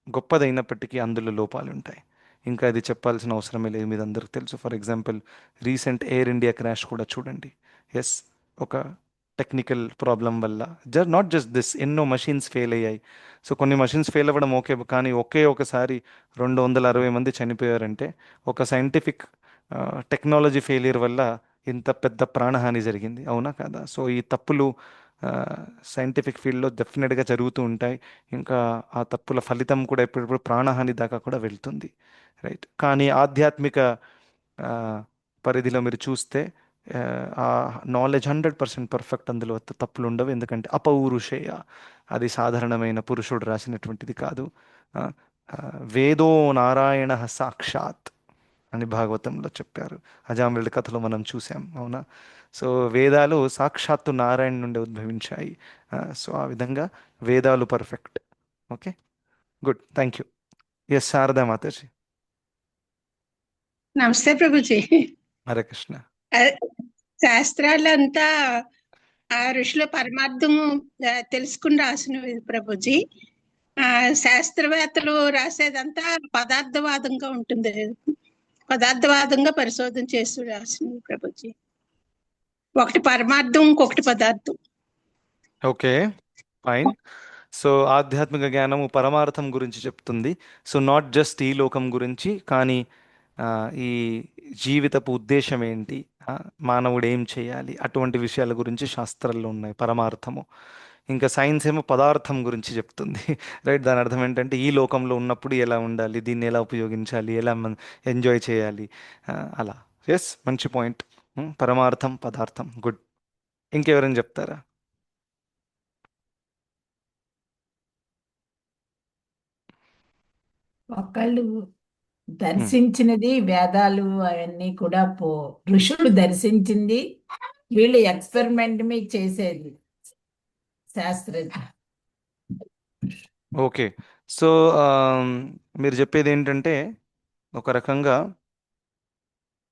గొప్పదైనప్పటికీ అందులో లోపాలు ఉంటాయి. ఇంకా అది చెప్పాల్సిన అవసరమే లేదు, మీద అందరికి తెలుసు. For example recent air India crash కూడా చూడండి. ఎస్, ఒక టెక్నికల్ ప్రాబ్లం వల్ల, నాట్ జస్ట్ దిస్, ఎన్నో మషిన్స్ ఫెయిల్ అయ్యాయి. సో కొన్ని మషిన్స్ ఫెయిల్ అవ్వడం ఓకే, కానీ ఒకసారి 260 మంది చనిపోయారంటే ఒక సైంటిఫిక్ టెక్నాలజీ ఫెయిలియర్ వల్ల ఇంత పెద్ద ప్రాణహాని జరిగింది, అవునా కదా? సో ఈ తప్పులు సైంటిఫిక్ ఫీల్డ్లో డెఫినెట్గా జరుగుతూ ఉంటాయి. ఇంకా ఆ తప్పుల ఫలితం కూడా ఎప్పుడెప్పుడు ప్రాణహాని దాకా కూడా వెళ్తుంది, రైట్? కానీ ఆధ్యాత్మిక ఆ, పరిధిలో మీరు చూస్తే ఆ ఆ నాలెడ్జ్ 100% పర్ఫెక్ట్, అందులో తప్పులు ఉండవు. ఎందుకంటే అపౌరుషేయ, అది సాధారణమైన పురుషుడు రాసినటువంటిది కాదు. ఆ, ఆ, వేదో నారాయణ సాక్షాత్ అని భాగవతంలో చెప్పారు. అజామిళుడి కథలో మనం చూసాం, అవునా? సో వేదాలు సాక్షాత్తు నారాయణ నుండి ఉద్భవించాయి. సో ఆ విధంగా వేదాలు perfect. Okay, good, thank you. Yes, Sharada Mataji.
Namaste Prabhuji.
Hare Krishna.
అ- శాస్త్రాలంతా ఆ ఋషుల పరమార్థము తెలుసుకుని రాసినవి ప్రభుజీ. ఆ శాస్త్రవేత్తలు రాసేదంతా పదార్థవాదంగా ఉంటుంది, పదార్థవాదంగా పరిశోధన చేసి రాసినవి ప్రభుజీ. ఒకటి పరమార్థం, ఇంకొకటి పదార్థం.
Okay, fine. సో ఆధ్యాత్మిక జ్ఞానము పరమార్థం గురించి చెప్తుంది. సో నాట్ జస్ట్ ఈ లోకం గురించి, కానీ ఆ, ఈ జీవితపు ఉద్దేశం ఏంటి, మానవుడు ఏం చేయాలి, అటువంటి విషయాల గురించి శాస్త్రాల్లో ఉన్నాయి, పరమార్థము. ఇంకా సైన్స్ ఏమో పదార్థం గురించి చెప్తుంది రైట్? దాని అర్థం ఏంటంటే ఈ లోకంలో ఉన్నప్పుడు ఎలా ఉండాలి, దీన్ని ఎలా ఉపయోగించాలి, ఎలా ఎంజాయ్ చేయాలి, అలా. ఎస్, మంచి పాయింట్. పరమార్థం, పదార్థం, గుడ్. ఇంకెవరైనా చెప్తారా?
ఒకళ్ళు
హ్మ్.
దర్శించినది వేదాలు అవన్నీ కూడా ఋషులు దర్శించింది, వీళ్ళు ఎక్స్పెరిమెంట్ మీద చేసేది శాస్త్రజ్ఞ.
ఓకే, సో మీరు చెప్పేది ఏంటంటే ఒక రకంగా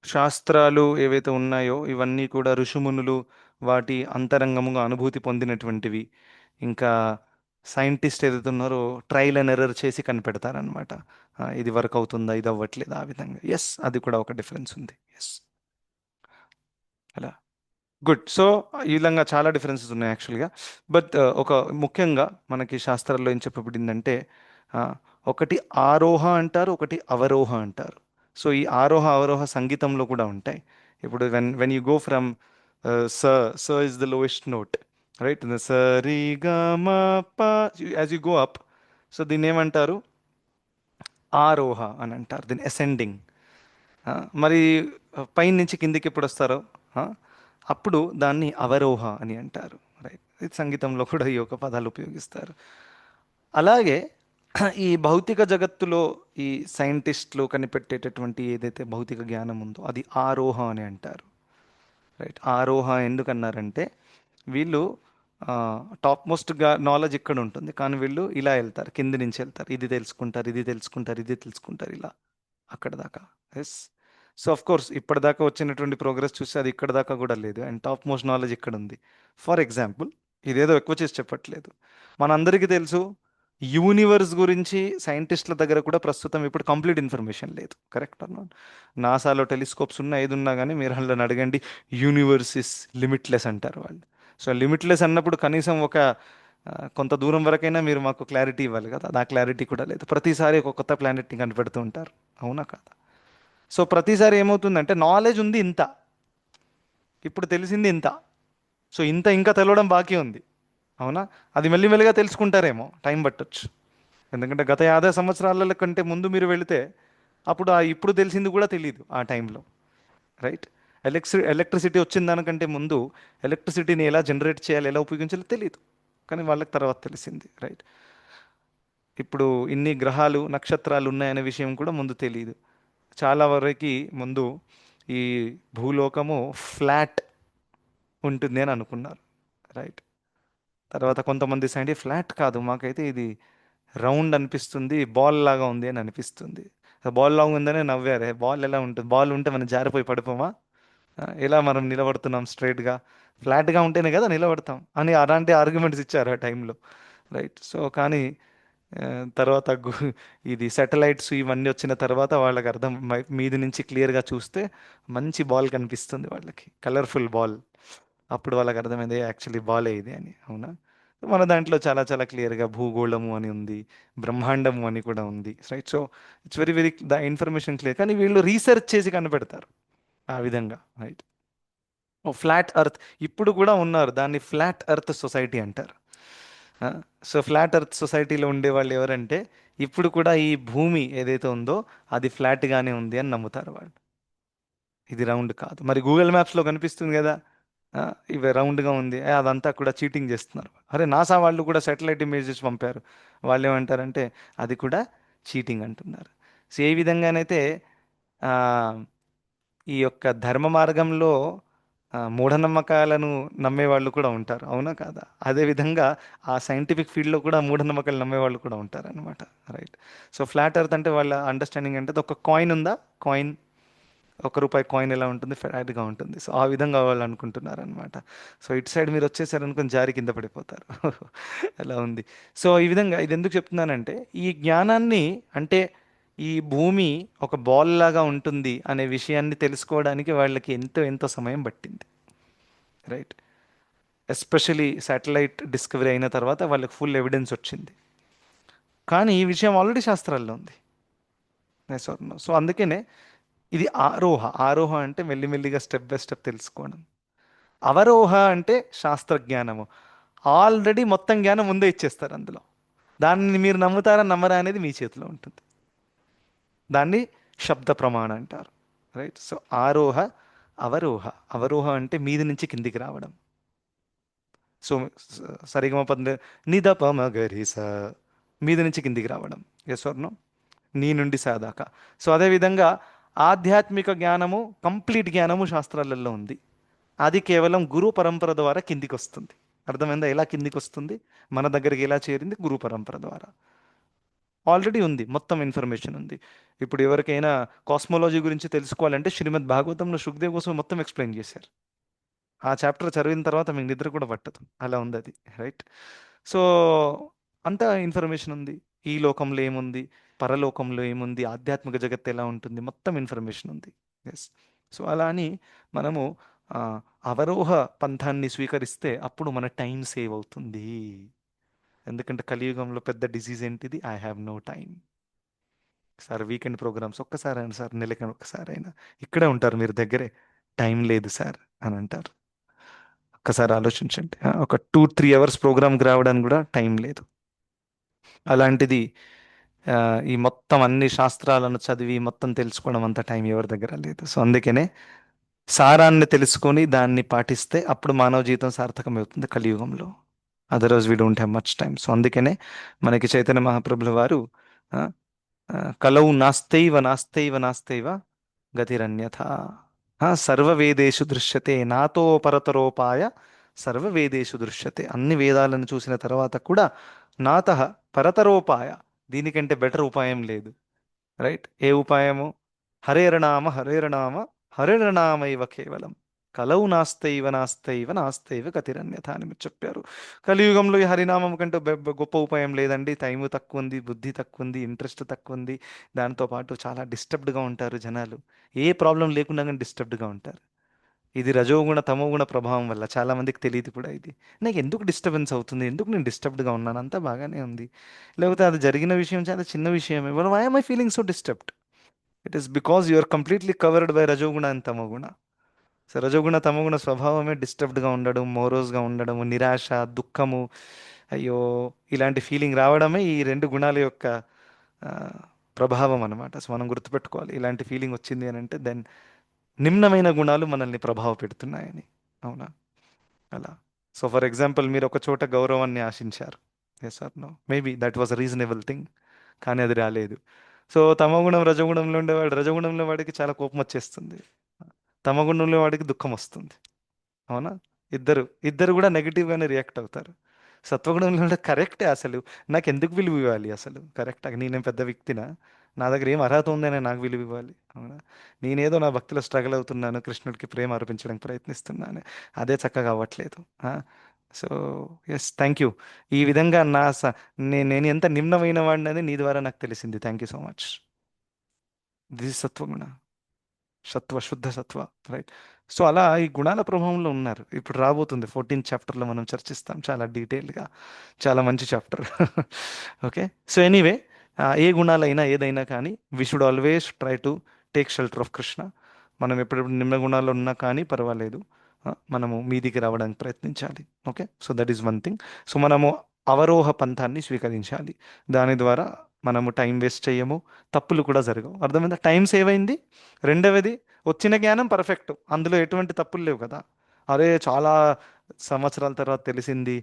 శాస్త్రాలు ఏవైతే ఉన్నాయో ఇవన్నీ కూడా ఋషిమునులు వాటి అంతరంగముగా అనుభూతి పొందినటువంటివి. ఇంకా సైంటిస్ట్ ఏదైతే ఉన్నారో ట్రయల్ అండ్ ఎర్రర్ చేసి కనిపెడతారనమాట. ఇది వర్క్ అవుతుందా, ఇది అవ్వట్లేదు, ఆ విధంగా. ఎస్, అది కూడా ఒక డిఫరెన్స్ ఉంది. ఎస్, అలా. గుడ్. సో ఈ విధంగా చాలా డిఫరెన్సెస్ ఉన్నాయి యాక్చువల్గా. బట్ ఒక ముఖ్యంగా మనకి శాస్త్రాల్లో ఏం చెప్పబడిందంటే ఆ, ఒకటి ఆరోహ అంటారు, ఒకటి అవరోహ అంటారు. సో ఈ ఆరోహ అవరోహ సంగీతంలో కూడా ఉంటాయి. ఇప్పుడు వెన్ యూ గో ఫ్రమ్ స స is the lowest note, right? స రి గ మ ప, as you go up, so దీన్ని ఏమంటారు? ఆరోహ అని అంటారు, దీన్ని అసెండింగ్. మరి పైన నుంచి కిందికి ఎప్పుడు వస్తారో ఆ, అప్పుడు దాన్ని అవరోహ అని అంటారు, రైట్? ఇది సంగీతంలో కూడా ఈ యొక్క పదాలు ఉపయోగిస్తారు. అలాగే ఈ భౌతిక జగత్తులో ఈ సైంటిస్టులు కనిపెట్టేటటువంటి ఏదైతే భౌతిక జ్ఞానం ఉందో అది ఆరోహ అని అంటారు. రైట్, ఆరోహ ఎందుకన్నారంటే వీళ్ళు టాప్ మోస్ట్గా నాలెడ్జ్ ఇక్కడ ఉంటుంది, కానీ వీళ్ళు ఇలా వెళ్తారు, కింది నుంచి వెళ్తారు, ఇది తెలుసుకుంటారు, ఇది తెలుసుకుంటారు, ఇది తెలుసుకుంటారు, ఇలా అక్కడ దాకా. ఎస్. సో ఆఫ్ కోర్స్ ఇప్పటిదాకా వచ్చినటువంటి ప్రోగ్రెస్ చూస్తే అది ఇక్కడ దాకా కూడా లేదు, అండ్ టాప్ మోస్ట్ నాలెడ్జ్ ఇక్కడ ఉంది. ఫర్ ఎగ్జాంపుల్, ఇదేదో ఎక్కువ చేసి చెప్పట్లేదు, మనందరికీ తెలుసు యూనివర్స్ గురించి సైంటిస్టుల దగ్గర కూడా ప్రస్తుతం ఇప్పుడు కంప్లీట్ ఇన్ఫర్మేషన్ లేదు. కరెక్ట్ అన్నా? నాసాలో టెలిస్కోప్స్ ఉన్నా ఏది ఉన్నా కానీ మీరు వాళ్ళని అడగండి, యూనివర్స్ ఇస్ లిమిట్లెస్ అంటారు వాళ్ళు. సో లిమిట్లెస్ అన్నప్పుడు కనీసం ఒక కొంత దూరం వరకైనా మీరు మాకు క్లారిటీ ఇవ్వాలి కదా, ఆ క్లారిటీ కూడా లేదు. ప్రతిసారి ఒక కొత్త ప్లానెట్ని కనిపెడుతూ ఉంటారు, అవునా కాదా? సో ప్రతిసారి ఏమవుతుందంటే నాలెడ్జ్ ఉంది ఇంత, ఇప్పుడు తెలిసింది ఇంత, సో ఇంత ఇంకా తెలవడం బాకీ ఉంది, అవునా? అది మెల్లిమెల్లిగా తెలుసుకుంటారేమో, టైం పట్టొచ్చు. ఎందుకంటే గత 50 సంవత్సరాల కంటే ముందు మీరు వెళితే అప్పుడు ఇప్పుడు తెలిసింది కూడా తెలియదు ఆ టైంలో. రైట్. ఎలక్ట్రిసిటీ వచ్చిన దానికంటే ముందు ఎలక్ట్రిసిటీని ఎలా జనరేట్ చేయాలి, ఎలా ఉపయోగించాలో తెలియదు, కానీ వాళ్ళకి తర్వాత తెలిసింది. రైట్. ఇప్పుడు ఇన్ని గ్రహాలు నక్షత్రాలు ఉన్నాయనే విషయం కూడా ముందు తెలియదు. చాలా వరకు ముందు ఈ భూలోకము ఫ్లాట్ ఉంటుంది అని అనుకున్నారు. రైట్. తర్వాత కొంతమంది సైంటిస్ట్ ఫ్లాట్ కాదు, మాకైతే ఇది రౌండ్ అనిపిస్తుంది, బాల్ లాగా ఉంది అని అనిపిస్తుంది. బాల్ లాగా ఉందనే నవ్వారే, బాల్ ఎలా ఉంటుంది? బాల్ ఉంటే మనం జారిపోయి పడిపోమా? ఎలా మనం నిలబడుతున్నాం స్ట్రైట్గా? ఫ్లాట్గా ఉంటేనే కదా నిలబడతాం అని అలాంటి ఆర్గ్యుమెంట్స్ ఇచ్చారు ఆ టైంలో. రైట్. సో కానీ ఆ, తర్వాత ఇది శాటిలైట్స్ ఇవన్నీ వచ్చిన తర్వాత వాళ్ళకి అర్థం, మీది నుంచి క్లియర్గా చూస్తే మంచి బాల్ కనిపిస్తుంది వాళ్ళకి, కలర్ఫుల్ బాల్. అప్పుడు వాళ్ళకి అర్థమైంది యాక్చువల్లీ బాలే ఇది అని, అవునా? మన దాంట్లో చాలా చాలా క్లియర్గా భూగోళము అని ఉంది, బ్రహ్మాండము అని కూడా ఉంది. Right. So it's very very the information clear, కానీ వీళ్ళు రీసెర్చ్ చేసి కనిపెడతారు ఆ విధంగా. రైట్. ఫ్లాట్ ఎర్త్ ఇప్పుడు కూడా ఉన్నారు, దాన్ని ఫ్లాట్ ఎర్త్ సొసైటీ అంటారు. సో ఫ్లాట్ ఎర్త్ సొసైటీలో ఉండేవాళ్ళు ఎవరంటే ఇప్పుడు కూడా ఈ భూమి ఏదైతే ఉందో అది ఫ్లాట్గానే ఉంది అని నమ్ముతారు వాళ్ళు, ఇది రౌండ్ కాదు. మరి గూగుల్ మ్యాప్స్లో కనిపిస్తుంది కదా ఇవి రౌండ్గా ఉంది, అదంతా కూడా చీటింగ్ చేస్తున్నారు. అరే నాసా వాళ్ళు కూడా శాటిలైట్ ఇమేజెస్ పంపారు, వాళ్ళు ఏమంటారంటే అది కూడా చీటింగ్ అంటున్నారు. సో ఏ విధంగానైతే ఆ, ఈ యొక్క ధర్మ మార్గంలో మూఢనమ్మకాలను నమ్మేవాళ్ళు కూడా ఉంటారు, అవునా కాదా? అదేవిధంగా ఆ సైంటిఫిక్ ఫీల్డ్లో కూడా మూఢనమ్మకాలు నమ్మేవాళ్ళు కూడా ఉంటారు అనమాట. రైట్. సో ఫ్లాట్ ఎర్త్ అంటే వాళ్ళ అండర్స్టాండింగ్ అంటే ఒక కాయిన్ ఉందా, కాయిన్, ₹1 కాయిన్ ఎలా ఉంటుంది, ఫ్లాట్గా ఉంటుంది. సో ఆ విధంగా వాళ్ళు అనుకుంటున్నారు అనమాట. సో ఇటు సైడ్ మీరు వచ్చేసారు అనుకుని జారి కింద పడిపోతారు అలా ఉంది. సో ఈ విధంగా ఇది ఎందుకు చెప్తున్నానంటే ఈ జ్ఞానాన్ని, అంటే ఈ భూమి ఒక బాల్ లాగా ఉంటుంది అనే విషయాన్ని తెలుసుకోవడానికి వాళ్ళకి ఎంతో ఎంతో సమయం పట్టింది. రైట్. ఎస్పెషలీ శాటిలైట్ డిస్కవరీ అయిన తర్వాత వాళ్ళకి ఫుల్ ఎవిడెన్స్ వచ్చింది, కానీ ఈ విషయం ఆల్రెడీ శాస్త్రాల్లో ఉంది. సో అందుకనే ఇది ఆరోహ. ఆరోహ అంటే మెల్లిమెల్లిగా స్టెప్ బై స్టెప్ తెలుసుకోవడం. అవరోహ అంటే శాస్త్రజ్ఞానము, ఆల్రెడీ మొత్తం జ్ఞానం ముందే ఇచ్చేస్తారు అందులో, దాన్ని మీరు నమ్ముతారా నమ్మరా అనేది మీ చేతిలో ఉంటుంది. దాన్ని శబ్ద ప్రమాణ అంటారు. రైట్. సో ఆరోహ అవరోహ. అవరోహ అంటే మీది నుంచి కిందికి రావడం. సో సరిగమ పద నిదపమగరిస, మీద నుంచి కిందికి రావడం. Yes or no? నీ నుండి సాదాకా. సో అదేవిధంగా ఆధ్యాత్మిక జ్ఞానము, కంప్లీట్ జ్ఞానము శాస్త్రాలలో ఉంది, అది కేవలం గురు పరంపర ద్వారా కిందికి వస్తుంది. అర్థమైందా? ఎలా కిందికి వస్తుంది, మన దగ్గరికి ఎలా చేరింది? గురు పరంపర ద్వారా ఆల్రెడీ ఉంది, మొత్తం ఇన్ఫర్మేషన్ ఉంది. ఇప్పుడు ఎవరికైనా కాస్మోలాజీ గురించి తెలుసుకోవాలంటే శ్రీమద్ భాగవతంలో శుక్దేవ్ కోసం మొత్తం ఎక్స్ప్లెయిన్ చేశారు. ఆ చాప్టర్ చదివిన తర్వాత మీకు నిద్ర కూడా పట్టదు, అలా ఉంది అది. రైట్. సో అంత ఇన్ఫర్మేషన్ ఉంది, ఈ లోకంలో ఏముంది, పరలోకంలో ఏముంది, ఆధ్యాత్మిక జగత్తు ఎలా ఉంటుంది, మొత్తం ఇన్ఫర్మేషన్ ఉంది. ఎస్. సో అలా అని మనము ఆ, అవరోహ పంథాన్ని స్వీకరిస్తే అప్పుడు మన టైం సేవ్ అవుతుంది. ఎందుకంటే కలియుగంలో పెద్ద డిసీజ్ ఏంటిది? I have no time. Sir weekend programs ఒక్కసారైనా, సార్ నెలకి ఒక్కసారైనా ఇక్కడే ఉంటారు మీరు దగ్గరే, టైం లేదు సార్ అని అంటారు. ఒక్కసారి ఆలోచించండి, ఒక 2-3 అవర్స్ ప్రోగ్రామ్కి రావడానికి కూడా టైం లేదు. అలాంటిది ఈ మొత్తం అన్ని శాస్త్రాలను చదివి మొత్తం తెలుసుకోవడం అంత టైం ఎవరి దగ్గర లేదు. సో అందుకనే సారాన్ని తెలుసుకొని దాన్ని పాటిస్తే అప్పుడు మానవ జీవితం సార్థకమవుతుంది కలియుగంలో. Otherwise we don't have much time. So అందుకనే మనకి చైతన్య మహాప్రభుల వారు కలౌ నాస్తైవ నాస్తైవ నాస్తైవ గతిరన్యథా. సర్వవేదేషు దృశ్యతే నాతో పరతరోపాయ సర్వవేదేషు దృశ్యతే. అన్ని వేదాలను చూసిన తర్వాత కూడా నాతః పరతరోపాయ, దీనికంటే బెటర్ ఉపాయం లేదు. రైట్? ఏ ఉపాయము? హరేర్నామ హరేర్నామ హరేర్నామైవ కేవలం కలౌ నాస్తైవ నాస్తైవ నాస్తైవ గతిరన్యథ అని మీరు చెప్పారు. కలియుగంలో ఈ హరినామం కంటే గొప్ప ఉపాయం లేదండి. టైము తక్కువ ఉంది, బుద్ధి తక్కువ ఉంది, ఇంట్రెస్ట్ తక్కువ ఉంది. దాంతోపాటు చాలా డిస్టర్బ్డ్గా ఉంటారు జనాలు. ఏ ప్రాబ్లం లేకుండా కానీ డిస్టర్బ్డ్గా ఉంటారు. ఇది రజోగుణ తమోగుణ ప్రభావం వల్ల. చాలామందికి తెలియదు కూడా ఇది. నాకు ఎందుకు డిస్టర్బెన్స్ అవుతుంది, ఎందుకు నేను డిస్టర్బ్డ్గా ఉన్నాను, అంతా బాగానే ఉంది. లేకపోతే అది జరిగిన విషయం చాలా చిన్న విషయమే. Why am I feeling so disturbed? It is because you are completely covered by rajoguna and tamoguna. So రజోగుణ తమోగుణ స్వభావమే డిస్టర్బ్డ్గా ఉండడం, మోరోస్గా ఉండడం, నిరాశ, దుఃఖము, అయ్యో ఇలాంటి ఫీలింగ్ రావడమే ఈ రెండు గుణాల యొక్క ఆ, ప్రభావం అనమాట. సో మనం గుర్తుపెట్టుకోవాలి, ఇలాంటి ఫీలింగ్ వచ్చింది అని అంటే దెన్ నిమ్నమైన గుణాలు మనల్ని ప్రభావ పెడుతున్నాయని. అవునా? అలా. సో ఫర్ ఎగ్జాంపుల్, మీరు ఒక చోట గౌరవాన్ని ఆశించారు. Yes or no? Maybe that was a reasonable thing, కానీ అది రాలేదు. సో తమగుణం రజగుణంలో ఉండేవాడు, రజగుణంలో వాడికి చాలా కోపం వచ్చేస్తుంది, తమగుణంలో వాడికి దుఃఖం వస్తుంది. అవునా? ఇద్దరు ఇద్దరు కూడా నెగిటివ్గానే రియాక్ట్ అవుతారు. సత్వగుణంలో ఉంటే కరెక్టే, అసలు నాకు ఎందుకు విలువ ఇవ్వాలి, అసలు కరెక్ట్, నేనేం పెద్ద వ్యక్తినా, నా దగ్గర ఏం అర్హత ఉందని నాకు విలువ ఇవ్వాలి? అవునా? నేనేదో నా భక్తిలో స్ట్రగుల్ అవుతున్నాను, కృష్ణుడికి ప్రేమ అర్పించడానికి ప్రయత్నిస్తున్నాను, అదే చక్కగా అవ్వట్లేదు. So yes, thank you. ఈ విధంగా నేను ఎంత నిమ్నమైన వాడినది నీ ద్వారా నాకు తెలిసింది. Thank you so much. This సత్వగుణ, సత్వ, శుద్ధ సత్వ. రైట్? సో అలా ఈ గుణాల ప్రభావంలో ఉన్నారు. ఇప్పుడు రాబోతుంది 14th చాప్టర్లో మనం చర్చిస్తాం చాలా డీటెయిల్గా. చాలా మంచి చాప్టర్. ఓకే. సో ఎనీవే, ఏ గుణాలైనా ఏదైనా కానీ we should always try to take shelter of Krishna. మనం ఎప్పుడెప్పుడు నిమ్న గుణాల్లో ఉన్నా కానీ పర్వాలేదు, మనము మీదికి రావడానికి ప్రయత్నించాలి. Okay. So that is one thing. So మనము అవరోహ పంథాన్ని స్వీకరించాలి. దాని ద్వారా మనము టైం వేస్ట్ చేయము, తప్పులు కూడా జరగవు. అర్థమైందా? టైం సేవ్ అయింది. రెండవది, వచ్చిన జ్ఞానం పర్ఫెక్ట్, అందులో ఎటువంటి తప్పులు లేవు కదా. అరే చాలా సంవత్సరాల తర్వాత తెలిసింది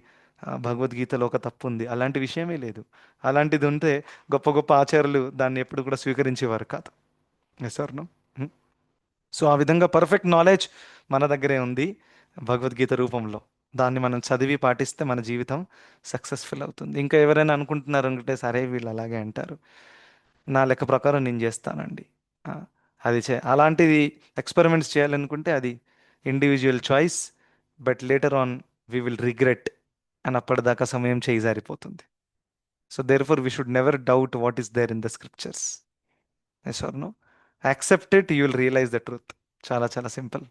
భగవద్గీతలో ఒక తప్పు ఉంది, అలాంటి విషయమే లేదు. అలాంటిది ఉంటే గొప్ప గొప్ప ఆచార్యులు దాన్ని ఎప్పుడు కూడా స్వీకరించేవారు కాదు. Yes or no? సో ఆ విధంగా పర్ఫెక్ట్ నాలెడ్జ్ మన దగ్గరే ఉంది భగవద్గీత రూపంలో. దాన్ని మనం చదివి పాటిస్తే మన జీవితం సక్సెస్ఫుల్ అవుతుంది. ఇంకా ఎవరైనా అనుకుంటున్నారు అనుకుంటే, సరే వీళ్ళు అలాగే అంటారు, నా లెక్క ప్రకారం నేను చేస్తానండి, ఆ, అలాంటిది ఎక్స్పెరిమెంట్స్ చేయాలనుకుంటే అది individual choice. But later on we will regret, అని అప్పటిదాకా సమయం చేయి జారిపోతుంది. So therefore we should never doubt what is there in the scriptures. Yes or no? Accept it, you will realise the truth. చాలా చాలా సింపుల్.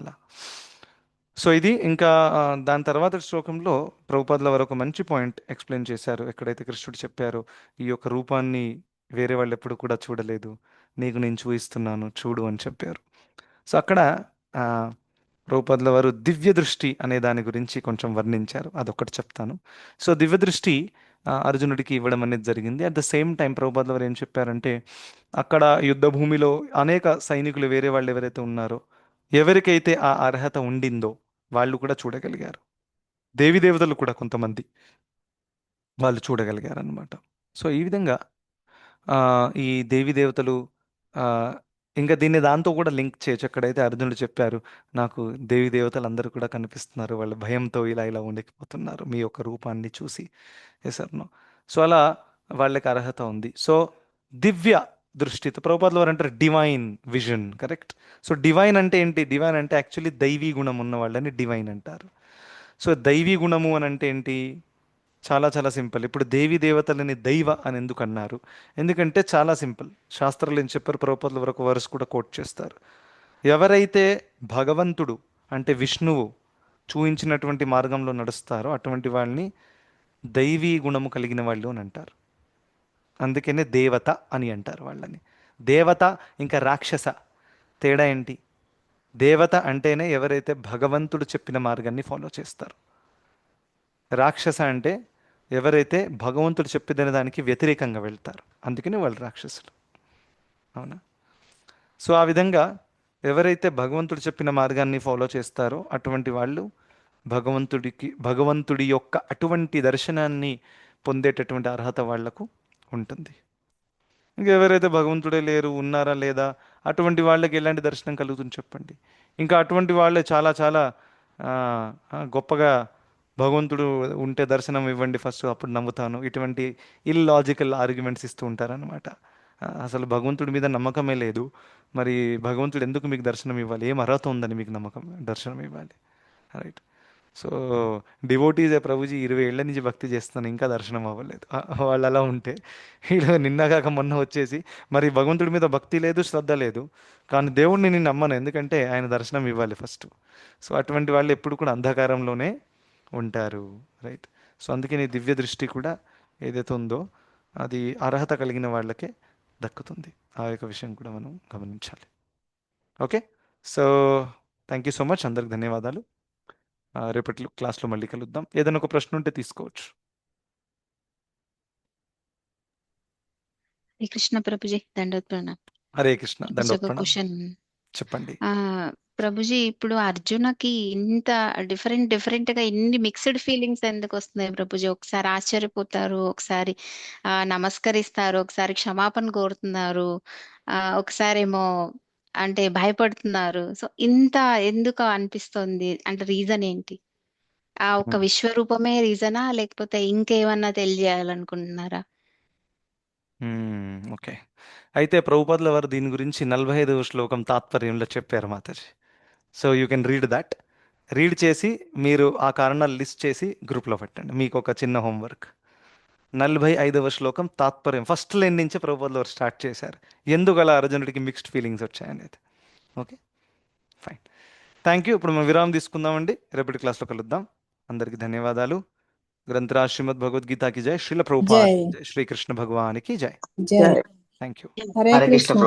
అలా. సో ఇది ఇంకా దాని తర్వాత శ్లోకంలో ప్రభుపాదుల వారు ఒక మంచి పాయింట్ ఎక్స్ప్లెయిన్ చేశారు. ఎక్కడైతే కృష్ణుడు చెప్పారు, ఈ యొక్క రూపాన్ని వేరే వాళ్ళు ఎప్పుడు కూడా చూడలేదు, నీకు నేను చూపిస్తున్నాను చూడు అని చెప్పారు. సో అక్కడ ప్రభుపాదుల వారు దివ్య దృష్టి అనే దాని గురించి కొంచెం వర్ణించారు. అదొక్కటి చెప్తాను. సో దివ్య దృష్టి అర్జునుడికి ఇవ్వడం అనేది జరిగింది. అట్ ద సేమ్ టైం ప్రభుపాదుల వారు ఏం చెప్పారంటే, అక్కడ యుద్ధ భూమిలో అనేక సైనికులు వేరే వాళ్ళు ఎవరైతే ఉన్నారో, ఎవరికైతే ఆ అర్హత ఉండిందో వాళ్ళు కూడా చూడగలిగారు. దేవతలు కూడా కొంతమంది వాళ్ళు చూడగలిగారు అనమాట. సో ఈ విధంగా ఈ దేవతలు ఇంకా దీన్ని దాంతో కూడా లింక్ చేయొచ్చు. ఎక్కడైతే అర్జునుడు చెప్పారు, నాకు దేవతలు అందరూ కూడా కనిపిస్తున్నారు, వాళ్ళు భయంతో ఇలా ఇలా ఉండిపోతున్నారు మీ యొక్క రూపాన్ని చూసి. ఎసర్నో? సో అలా వాళ్ళకి అర్హత ఉంది. సో దివ్య దృష్టితో ప్రభుపాదుల వారు అంటారు divine vision. Correct? So divine అంటే ఏంటి? డివైన్ అంటే యాక్చువల్లీ దైవీ గుణం ఉన్న వాళ్ళని డివైన్ అంటారు. సో దైవీ గుణము అని అంటే ఏంటి? చాలా చాలా సింపుల్. ఇప్పుడు దేవతలని దైవ అని ఎందుకు అన్నారు? ఎందుకంటే చాలా సింపుల్. శాస్త్రాలు ఏం చెప్పారు? ప్రభుపాదుల వారు ఒక వర్స్ కూడా కోట్ చేస్తారు. ఎవరైతే భగవంతుడు అంటే విష్ణువు చూపించినటువంటి మార్గంలో నడుస్తారో అటువంటి వాళ్ళని దైవీ గుణము కలిగిన వాళ్ళు అని అంటారు. అందుకనే దేవత అని అంటారు వాళ్ళని. దేవత ఇంకా రాక్షస తేడా ఏంటి? దేవత అంటేనే ఎవరైతే భగవంతుడు చెప్పిన మార్గాన్ని ఫాలో చేస్తారు. రాక్షస అంటే ఎవరైతే భగవంతుడు చెప్పిన దానికి వ్యతిరేకంగా వెళ్తారు, అందుకని వాళ్ళు రాక్షసులు. అవునా? సో ఆ విధంగా ఎవరైతే భగవంతుడు చెప్పిన మార్గాన్ని ఫాలో చేస్తారో అటువంటి వాళ్ళు భగవంతుడి యొక్క అటువంటి దర్శనాన్ని పొందేటటువంటి అర్హత వాళ్లకు ఉంటుంది. ఇంకా ఎవరైతే భగవంతుడే లేరు, ఉన్నారా లేదా, అటువంటి వాళ్ళకి ఎలాంటి దర్శనం కలుగుతుంది చెప్పండి. ఇంకా అటువంటి వాళ్ళే చాలా చాలా ఆ, గొప్పగా భగవంతుడు ఉంటే దర్శనం ఇవ్వండి ఫస్ట్, అప్పుడు నమ్ముతాను, ఇటువంటి ఇల్లాజికల్ ఆర్గ్యుమెంట్స్ ఇస్తూ ఉంటారనమాట. అసలు భగవంతుడి మీద నమ్మకమే లేదు, మరి భగవంతుడు ఎందుకు మీకు దర్శనం ఇవ్వాలి, ఏం అర్హత ఉందని మీకు నమ్మకం దర్శనం ఇవ్వాలి, రైట్? సో డివోటీస్ ప్రభుజీ 20 ఏళ్ల నుంచి భక్తి చేస్తాను ఇంకా దర్శనం అవ్వలేదు, వాళ్ళు అలా ఉంటే వీళ్ళు నిన్నగాక మొన్న వచ్చేసి మరి భగవంతుడి మీద భక్తి లేదు, శ్రద్ధ లేదు, కానీ దేవుడిని నేను నమ్మను ఎందుకంటే ఆయన దర్శనం ఇవ్వాలి ఫస్ట్. సో అటువంటి వాళ్ళు ఎప్పుడు కూడా అంధకారంలోనే ఉంటారు, రైట్? సో అందుకే నీ దివ్య దృష్టి కూడా ఏదైతే ఉందో అది అర్హత కలిగిన వాళ్ళకే దక్కుతుంది. ఆ యొక్క విషయం కూడా మనం గమనించాలి. Okay, so thank you so much, అందరికి ధన్యవాదాలు. రేపటి క్లాస్లో మళ్ళీ కలుద్దాం. ఏదైనా ఒక ప్రశ్న ఉంటే తీసుకోవచ్చు.
హరే కృష్ణ ప్రభుజీ, దండోత్ ప్రణామ్.
హరే కృష్ణ,
ఒక
దండోత్పణం.
క్వశ్చన్.
చెప్పండి.
ప్రభుజీ, ఇప్పుడు అర్జునకి ఇంత డిఫరెంట్ గా ఇన్ని మిక్స్డ్ ఫీలింగ్స్ ఎందుకు వస్తున్నాయి ప్రభుజీ? ఒకసారి ఆశ్చర్యపోతారు, ఒకసారి నమస్కరిస్తారు, ఒకసారి క్షమాపణ కోరుతున్నారు, ఒకసారి ఏమో అంటే భయపడుతున్నారు. సో ఇంత ఎందుకు అనిపిస్తుంది? అంటే రీజన్ ఏంటి? ఆ ఒక విశ్వరూపమే రీజనా, లేకపోతే ఇంకేమన్నా తెలియజేయాలనుకుంటున్నారా?
ఓకే, అయితే ప్రభుపాదుల వారు దీని గురించి 45వ శ్లోకం తాత్పర్యంలో చెప్పారు Mataji. So you can read that. Read చేసి మీరు ఆ కారణాలు లిస్ట్ చేసి గ్రూప్లో పెట్టండి. మీకు ఒక చిన్న హోంవర్క్. 45వ శ్లోకం తాత్పర్యం ఫస్ట్ లైన్ నుంచే ప్రభుపాదుల వారు స్టార్ట్ చేశారు, ఎందుకు అలా అర్జునుడికి మిక్స్డ్ ఫీలింగ్స్ వచ్చాయనేది. Okay, fine, thank you. ఇప్పుడు మనం విరామం తీసుకుందామండి, రేపటి క్లాస్లో కలుద్దాం. అందరికీ ధన్యవాదాలు. గ్రంథరాజ్ శ్రీమద్ భగవద్గీత కి జై, శ్రీల ప్రభుపాద్
జై
జై, శ్రీకృష్ణ భగవానికి జై.
జై.
Thank you.
హరే
హరే కృష్ణ
కృష్ణ.